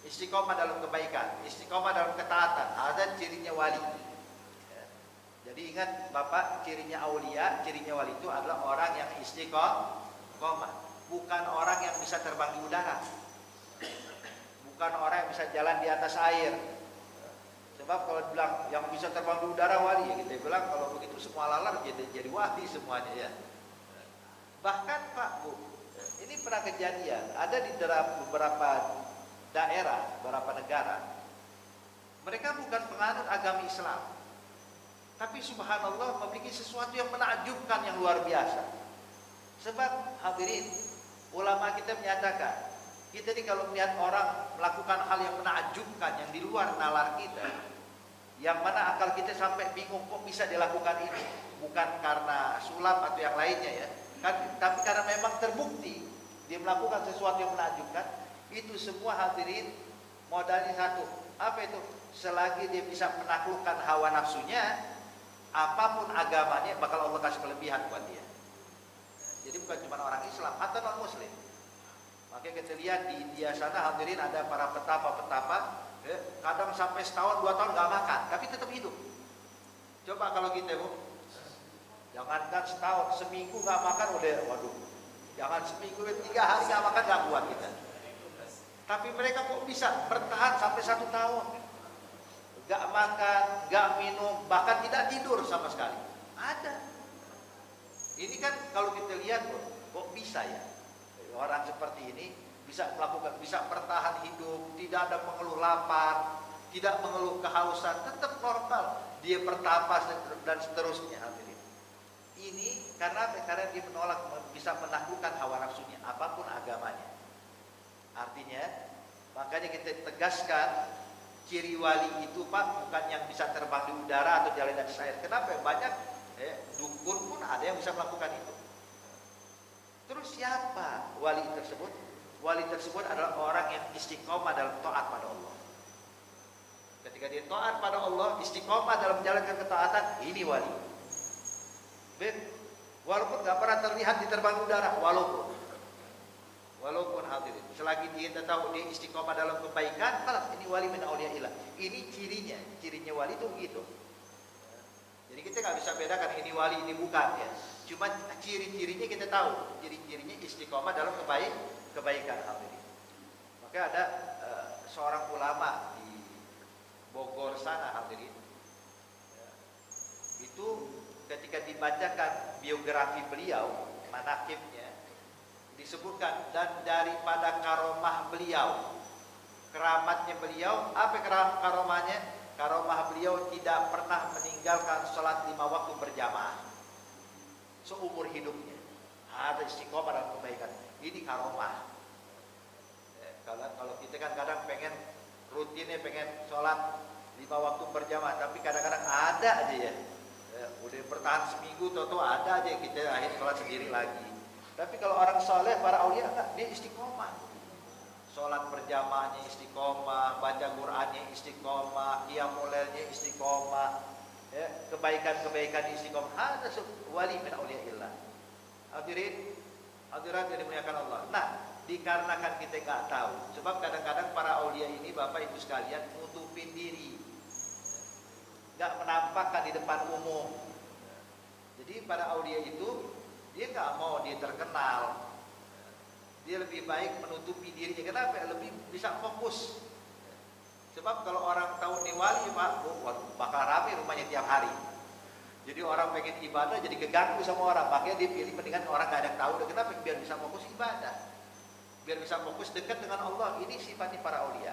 Istiqomah dalam kebaikan, istiqomah dalam ketaatan, ada cirinya wali. Jadi ingat Bapak, cirinya aulia, cirinya wali itu adalah orang yang istiqomah, bukan orang yang bisa terbang di udara. Bukan orang yang bisa jalan di atas air. Sebab kalau bilang yang bisa terbang di udara wali, ya kita bilang kalau begitu semua lalar jadi wali semuanya ya. Bahkan Pak Bu, ini pernah kejadian, ada di beberapa daerah, beberapa negara, mereka bukan penganut agama Islam, tapi subhanallah memiliki sesuatu yang menakjubkan, yang luar biasa. Sebab hadirin, ulama kita menyatakan, kita ini kalau melihat orang melakukan hal yang menakjubkan, yang di luar nalar kita, yang mana akal kita sampai bingung kok bisa dilakukan ini, bukan karena sulap atau yang lainnya ya, tapi karena memang terbukti dia melakukan sesuatu yang menakjubkan, itu semua hadirin modalnya satu, apa itu? Selagi dia bisa menaklukkan hawa nafsunya, apapun agamanya bakal Allah kasih kelebihan buat dia. Jadi bukan cuma orang Islam atau non Muslim. Makanya kita lihat di India sana hadirin ada para petapa-petapa, kadang sampai setahun 2 tahun nggak makan, tapi tetap hidup. Coba kalau kita jangankan setahun, seminggu nggak makan udah, waduh. Jangan seminggu, 3 hari nggak makan nggak kuat kita. Tapi mereka kok bisa bertahan sampai 1 tahun, nggak makan, nggak minum, bahkan tidak tidur sama sekali. Ada. Ini kan kalau kita lihat kok bisa ya orang seperti ini bisa melakukan, bisa bertahan hidup, tidak ada mengeluh lapar, tidak mengeluh kehausan, tetap normal, dia bertapa dan seterusnya. Hadirin, ini karena dia menolak, bisa menaklukkan hawa nafsunya apapun agamanya. Artinya makanya kita tegaskan, ciri wali itu Pak bukan yang bisa terbang di udara atau jalan di atas air. Kenapa? Banyak dukun pun ada yang bisa melakukan itu. Terus siapa wali tersebut? Wali tersebut adalah orang yang istiqomah dalam taat pada Allah. Ketika dia taat pada Allah, istiqomah dalam menjalankan ketaatan, ini wali. Walaupun gak pernah terlihat di terbang udara, walaupun hadirin, selagi dia tahu dia istiqomah dalam kebaikan, ini wali min auliyaillah. Ini cirinya wali itu begitu. Jadi kita nggak bisa bedakan ini wali ini bukan ya. Cuma ciri-cirinya kita tahu. Ciri-cirinya istiqomah dalam kebaikan hadirin. Maka ada seorang ulama di Bogor sana hadirin. Itu ketika dibacakan biografi beliau, manaqibnya, disebutkan dan daripada karomah beliau, keramatnya beliau, apa karomahnya? Karomah beliau tidak pernah meninggalkan sholat 5 waktu berjamaah seumur hidupnya. Ada istiqomah dalam kebaikan. Ini karomah. Kalau kita kan kadang pengen rutinnya pengen sholat 5 waktu berjamaah, tapi kadang-kadang ada aja ya. Udah bertahan seminggu, toto ada aja kita akhir sholat sendiri lagi. Tapi kalau orang soleh, para aulia enggak, dia istiqomah. Sholat berjamaahnya istiqomah, baca Qur'annya istiqomah, qiyamul lailnya istiqomah, ya, kebaikan-kebaikan istiqomah. Ada wali min auliyaillah. Hadirin, hadirat yang dimuliakan Allah. Nah, dikarenakan kita nggak tahu, sebab kadang-kadang para aulia ini Bapak Ibu sekalian nutupin diri, nggak menampakkan di depan umum. Jadi para aulia itu dia nggak mau dia terkenal. Dia lebih baik menutupi dirinya. Kenapa? Lebih bisa fokus. Sebab kalau orang tahu nih wali Pak, bakal rame rumahnya tiap hari. Jadi orang pengen ibadah jadi keganggu sama orang. Makanya dia pilih mendingan orang gak ada yang tahu. Kenapa? Biar bisa fokus ibadah, biar bisa fokus dekat dengan Allah. Ini sifatnya para aulia.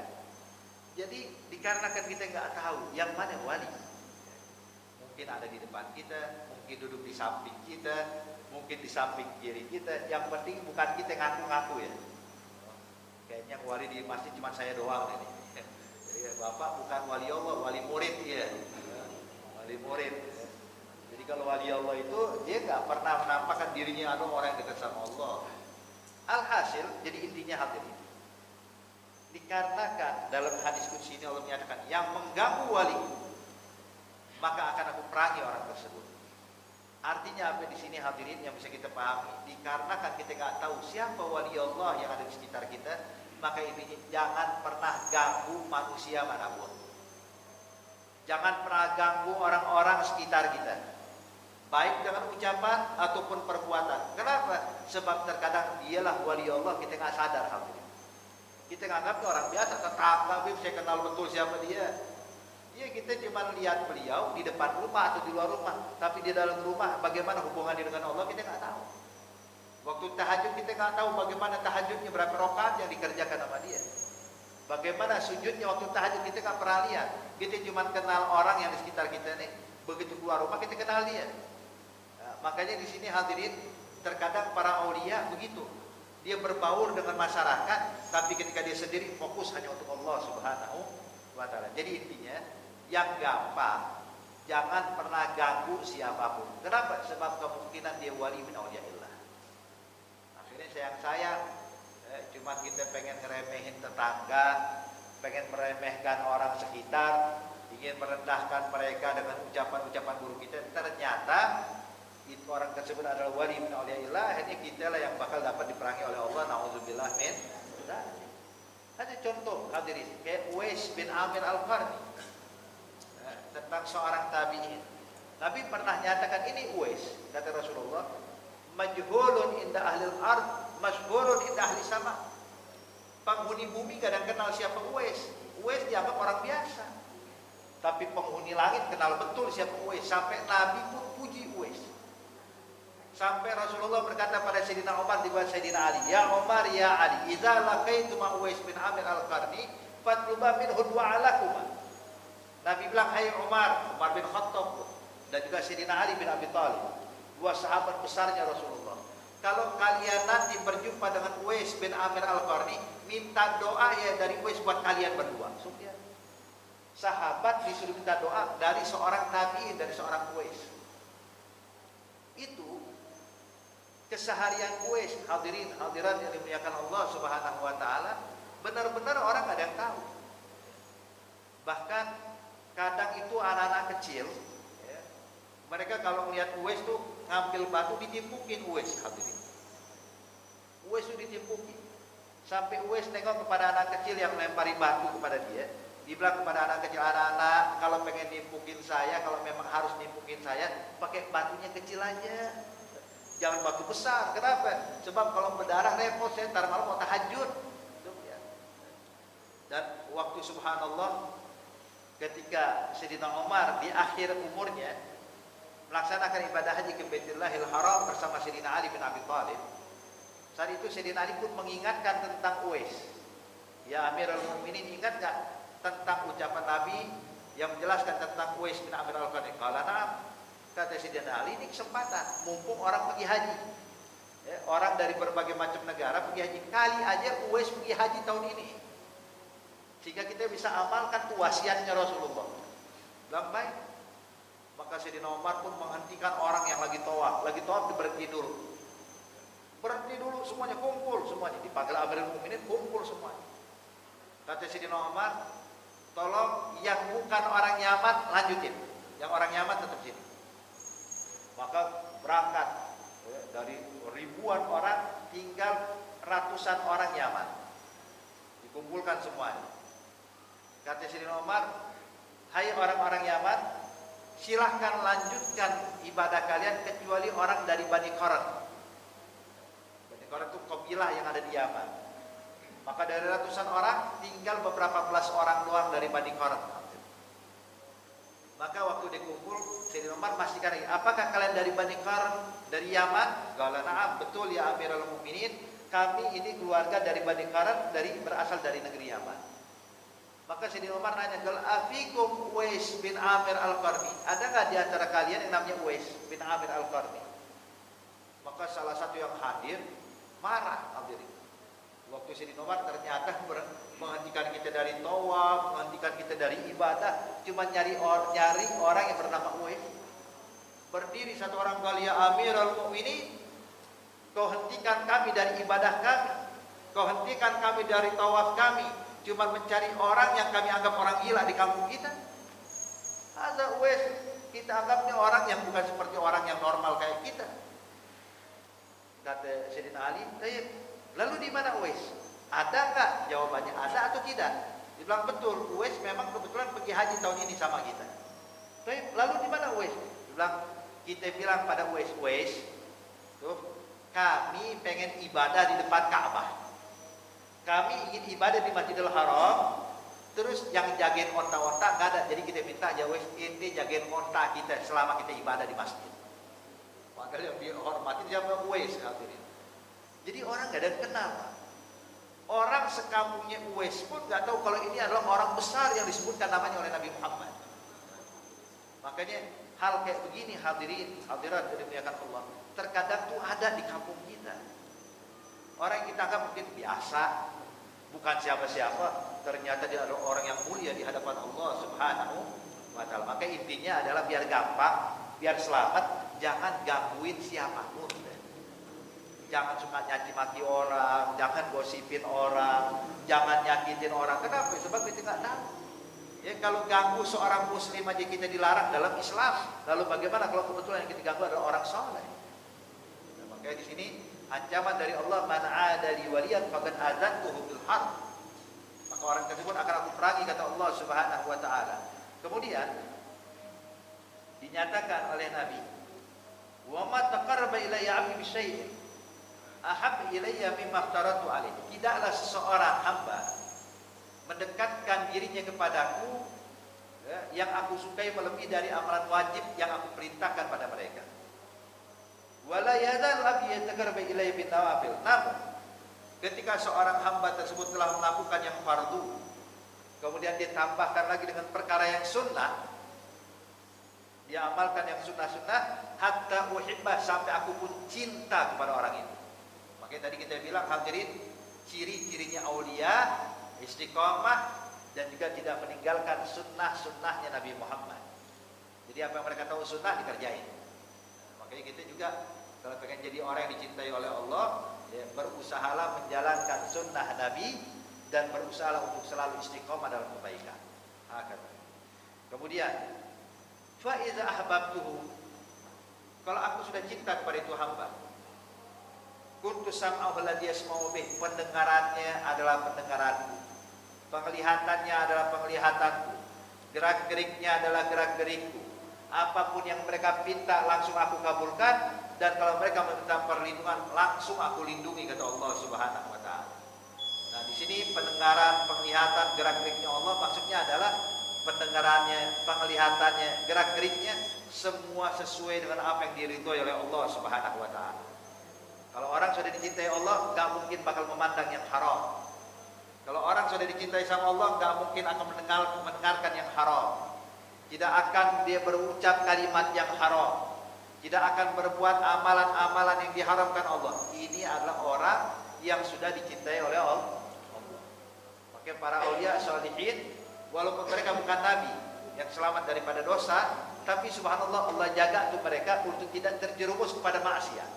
Jadi dikarenakan kita nggak tahu yang mana wali, mungkin ada di depan kita, mungkin duduk di samping kita, mungkin di samping kiri kita. Yang penting bukan kita ngaku-ngaku ya. Kayaknya wali di masjid cuma saya doang ini. Jadi Bapak bukan wali Allah, wali murid ya. Wali murid. Jadi kalau wali Allah itu dia nggak pernah menampakkan dirinya ada orang yang dekat sama Allah. Alhasil, jadi intinya hadirin, dikarenakan dalam hadis qudsi ini Allah menyatakan yang mengganggu wali maka akan aku perangi orang tersebut. Artinya apa di sini hadirin yang bisa kita pahami? Dikarenakan kita nggak tahu siapa wali Allah yang ada di sekitar kita, maka ini jangan pernah ganggu manusia manapun. Jangan pernah ganggu orang-orang sekitar kita, baik dengan ucapan ataupun perbuatan. Kenapa? Sebab terkadang dialah wali Allah kita nggak sadar hadirin. Kita nganggap orang biasa, tetangga, saya kenal betul siapa dia. Ya kita cuma lihat beliau di depan rumah atau di luar rumah, tapi di dalam rumah bagaimana hubungannya dengan Allah kita nggak tahu. Waktu tahajud kita nggak tahu bagaimana tahajudnya, berapa rakaat yang dikerjakan sama dia. Bagaimana sujudnya waktu tahajud kita nggak pernah lihat. Kita cuma kenal orang yang di sekitar kita nih. Begitu keluar rumah kita kenal dia. Nah, makanya di sini hadirin terkadang para aulia begitu. Dia berbaur dengan masyarakat, tapi ketika dia sendiri fokus hanya untuk Allah Subhanahu wa Ta'ala. Jadi intinya yang gampang jangan pernah ganggu siapapun. Kenapa? Sebab kemungkinan dia wali min auliyaillah. Akhirnya sayang-sayang cuma kita pengen ngeremehin tetangga, pengen meremehkan orang sekitar, ingin merendahkan mereka dengan ucapan-ucapan buruk kita. Ternyata itu orang tersebut adalah wali min auliyaillah, akhirnya kita lah yang bakal dapat diperangi oleh Allah. Nauzubillah min dzalik. Ada contoh hadirin kayak Uwais bin Amir Al-Qarni, tentang seorang tabi'in. Nabi pernah nyatakan ini Uwais, kata Rasulullah, majhulun inda ahli al-ard, masyhurun inda ahli sama. Penghuni bumi kadang kenal siapa Uwais. Uwais dianggap orang biasa. Tapi penghuni langit kenal betul siapa Uwais. Sampai Nabi pun puji Uwais. Sampai Rasulullah berkata pada Sayyidina Umar di bawah Sayyidina Ali, "Ya Umar, ya Ali, idza laqaitum Uwais bin Amir Al-Qarni, fatluba minhu du'a lakum." Nabi bilang, "Hai Umar bin Khattab dan juga Sayyidina Ali bin Abi Thalib, dua sahabat besarnya Rasulullah. Kalau kalian nanti berjumpa dengan Uwais bin Amir Al-Qarni, minta doa ya dari Uwais buat kalian berdua." Sudah. Sahabat disuruh minta doa dari seorang tabi'in, dari seorang Uwais. Itu keseharian Uwais, hadirin hadirat yang dimuliakan Allah Subhanahu wa Ta'ala, benar-benar orang nggak ada yang tahu. Bahkan kadang itu anak-anak kecil, ya, mereka kalau melihat Uwais tuh ngambil batu ditimpukin Uwais, hadirin. Uwais tuh ditimpukin. Sampai Uwais tengok kepada anak kecil yang melempari batu kepada dia. Dia bilang kepada anak kecil, "Anak-anak, kalau pengen nimpukin saya, kalau memang harus nimpukin saya, pakai batunya kecil aja. Jangan batu besar." Kenapa? Sebab kalau berdarah repot, saya ntar malam mau tahajud. Dan waktu subhanallah, ketika Sayyidina Umar di akhir umurnya melaksanakan ibadah haji ke Baitullahil Haram bersama Sayyidina Ali bin Abi Thalib, saat itu Sayyidina Ali pun mengingatkan tentang Uwais. "Ya Amirul Mukminin, ingat gak tentang ucapan Nabi yang menjelaskan tentang Uwais bin Amir Al-Qarni?" "Qala na'am." Kata Sayyidina Ali, ini kesempatan, mumpung orang pergi haji, ya, orang dari berbagai macam negara pergi haji, kali aja Uwais pergi haji tahun ini, sehingga kita bisa amalkan tuh wasiatnya Rasulullah. Bilang baik. Maka Sayyidina Umar pun menghentikan orang yang lagi tawaf berhenti dulu. Berhenti dulu semuanya, kumpul semuanya. Dipanggil Amirul Mukminin, kumpul semuanya. Kata Sayyidina Umar, tolong yang bukan orang Yaman lanjutin, yang orang Yaman tetap sini. Maka berangkat, ya, dari ribuan orang tinggal ratusan orang Yaman, dikumpulkan semuanya. Kata Sayyidina Umar, "Hai orang-orang Yaman, silahkan lanjutkan ibadah kalian kecuali orang dari Bani Qarn." Bani Qarn itu kabilah yang ada di Yaman. Maka dari ratusan orang tinggal beberapa belas orang doang dari Bani Qarn. Maka waktu dikumpul, Sayyidina Umar pastikan lagi, "Apakah kalian dari Bani Qarn, dari Yaman?" "Qala na'am." "Betul ya Amirul Mukminin, kami ini keluarga dari Bani Qarn, berasal dari negeri Yaman." Maka Sayyidina Umar nanya, "Qal afikum Uwais bin Amir Al-Qarni?" Ada nggak di antara kalian yang namanya Uwais bin Amir Al-Qarni? Maka salah satu yang hadir marah, hadirin. Waktu Sayyidina Umar ternyata menghentikan kita dari tawaf, menghentikan kita dari ibadah, cuma nyari orang yang bernama Uwais. Berdiri satu orang kali, "Ya Amirul Mukminin, kau hentikan kami dari ibadah kami, kau hentikan kami dari tawaf kami, cuma mencari orang yang kami anggap orang gila di kampung kita. Ada Uwais, kita anggapnya orang yang bukan seperti orang yang normal kayak kita." Kata Sayyidina Ali, "Lalu di mana Uwais? Ada nggak?" Jawabannya ada atau tidak. Dibilang betul, Uwais memang kebetulan pergi haji tahun ini sama kita. Lalu di mana Uwais? Dibilang, kita bilang pada Uwais, "Uwais, tuh kami pengen ibadah di depan Ka'bah. Kami ingin ibadah di Masjidil Haram. Terus yang jagain onta-onta nggak ada. Jadi kita minta aja Uwais, ini jagain onta kita selama kita ibadah di masjid." Maka yang dihormati siapa? Uwais, hadirin. Jadi orang gak ada yang kenal. Orang sekampungnya Uwais pun nggak tahu kalau ini adalah orang besar yang disebutkan namanya oleh Nabi Muhammad. Makanya hal kayak begini hadirin, hadirat yang dimuliakan Allah, terkadang tuh ada di kampung kita. Orang yang kita anggap mungkin biasa, bukan siapa-siapa, ternyata dia adalah orang yang mulia di hadapan Allah Subhanahu wa taala. Maka intinya adalah biar gampang, biar selamat, jangan gangguin siapapun. Jangan suka nyaci maki orang, jangan gosipin orang, jangan nyakitin orang. Kenapa? Sebab kita nggak tahu. Ya, kalau ganggu seorang muslim aja kita dilarang dalam Islam. Lalu bagaimana kalau kebetulan yang kita ganggu adalah orang saleh? Nah, makanya di sini ancaman dari Allah, man 'ada li waliyan faqad adzantuhu bil harb. Maka orang tersebut akan aku perangi, kata Allah Subhanahu wa taala. Kemudian dinyatakan oleh Nabi, wa ma taqarraba ilayya 'abdi bi syai'in ahab ilayya mimma aftaratu alaihi. Tidaklah seseorang hamba mendekatkan dirinya kepadaku yang aku sukai melebihi dari amalan wajib yang aku perintahkan pada mereka. Wala yazal abdi yataqarrabu ilayya bin nawafil. Namun ketika seorang hamba tersebut telah melakukan yang fardu, kemudian dia tambahkan lagi dengan perkara yang sunnah, dia amalkan yang sunnah-sunnah, hatta uhibbah, sampai aku pun cinta kepada orang itu. Makanya tadi kita bilang hadirin, ciri-cirinya aulia istiqomah dan juga tidak meninggalkan sunnah-sunnahnya Nabi Muhammad. Jadi apa yang mereka tahu sunnah dikerjain. Makanya kita juga kalau pengen jadi orang yang dicintai oleh Allah, ya, berusahalah menjalankan sunnah Nabi dan berusahalah untuk selalu istiqomah dalam kebaikan. Kemudian, fa iza ahbabtuhu, kalau aku sudah cinta kepada itu hamba, kuntu sam'ahu alladhi yasma'u bih, pendengarannya adalah pendengaranku, penglihatannya adalah penglihatanku, gerak-geriknya adalah gerak-gerikku. Apapun yang mereka minta langsung aku kabulkan, dan kalau mereka meminta perlindungan langsung aku lindungi, kata Allah Subhanahu wa taala. Nah, di sini pendengaran, penglihatan, gerak-geriknya Allah maksudnya adalah pendengarannya, penglihatannya, gerak-geriknya semua sesuai dengan apa yang diridhoi oleh Allah Subhanahu wa taala. Kalau orang sudah dicintai Allah, nggak mungkin bakal memandang yang haram. Kalau orang sudah dicintai sama Allah, nggak mungkin akan mendengarkan yang haram. Tidak akan dia berucap kalimat yang haram. Tidak akan berbuat amalan-amalan yang diharamkan Allah. Ini adalah orang yang sudah dicintai oleh Allah. Maka para aulia sholihin, walaupun mereka bukan nabi yang selamat daripada dosa, tapi subhanallah Allah jaga untuk mereka untuk tidak terjerumus kepada maksiat.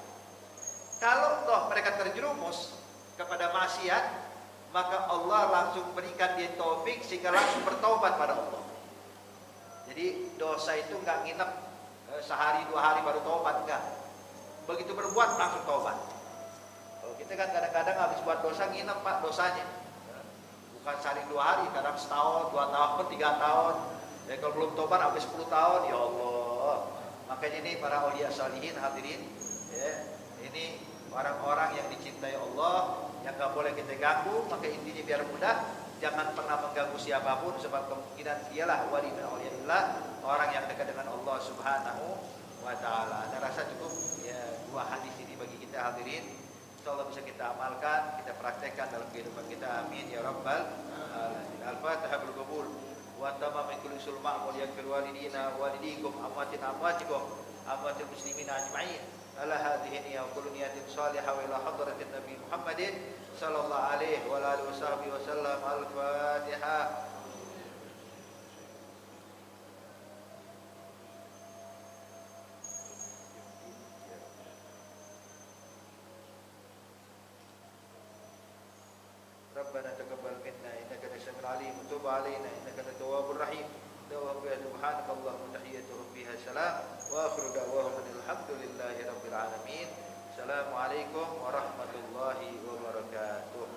Kalau toh mereka terjerumus kepada maksiat, maka Allah langsung berikan dia taufik sehingga langsung bertaubat pada Allah. Jadi dosa itu nggak nginep sehari dua hari baru taubat, enggak. Begitu berbuat langsung taubat. Kalau kita kan kadang-kadang habis buat dosa nginep pak dosanya, bukan sehari dua hari, kadang setahun, 2 tahun, 3 tahun. Ya, kalau belum taubat habis 10 tahun, ya Allah. Makanya ini para aulia salihin hadirin, ya, ini orang-orang yang dicintai Allah, yang gak boleh kita ganggu. Maka intinya biar mudah, jangan pernah mengganggu siapapun, sebab kemungkinan dialah wali min auliyaillah, orang yang dekat dengan Allah Subhanahu wa taala. Saya rasa cukup ya 2 hadis ini bagi kita hadirin. Insyaallah bisa kita amalkan, kita praktekkan dalam kehidupan kita. Amin ya rabbal alamin. Al-Fatihah bil qabul wa tamam min kulli sulma wa yaghfir walidina walidikum amwatina amwatikum amwatil muslimina ajma'in. Ala hadhihi niyya wa kullu niyatin salihah wa ila hadratin Nabi Muhammadin sallallahu alaihi wa alihi wasahbihi wasallam. Al-Fatihah. Rabbana taqabbal minna innaka antas samiul alim wa tub alaina innaka antat tawwabur rahim. Subhanakallahumma tahiyyatuhum fiha salam wa akhiru da'wahum alhamdulillahi rabbil alamin. Assalamualaikum warahmatullahi wabarakatuh.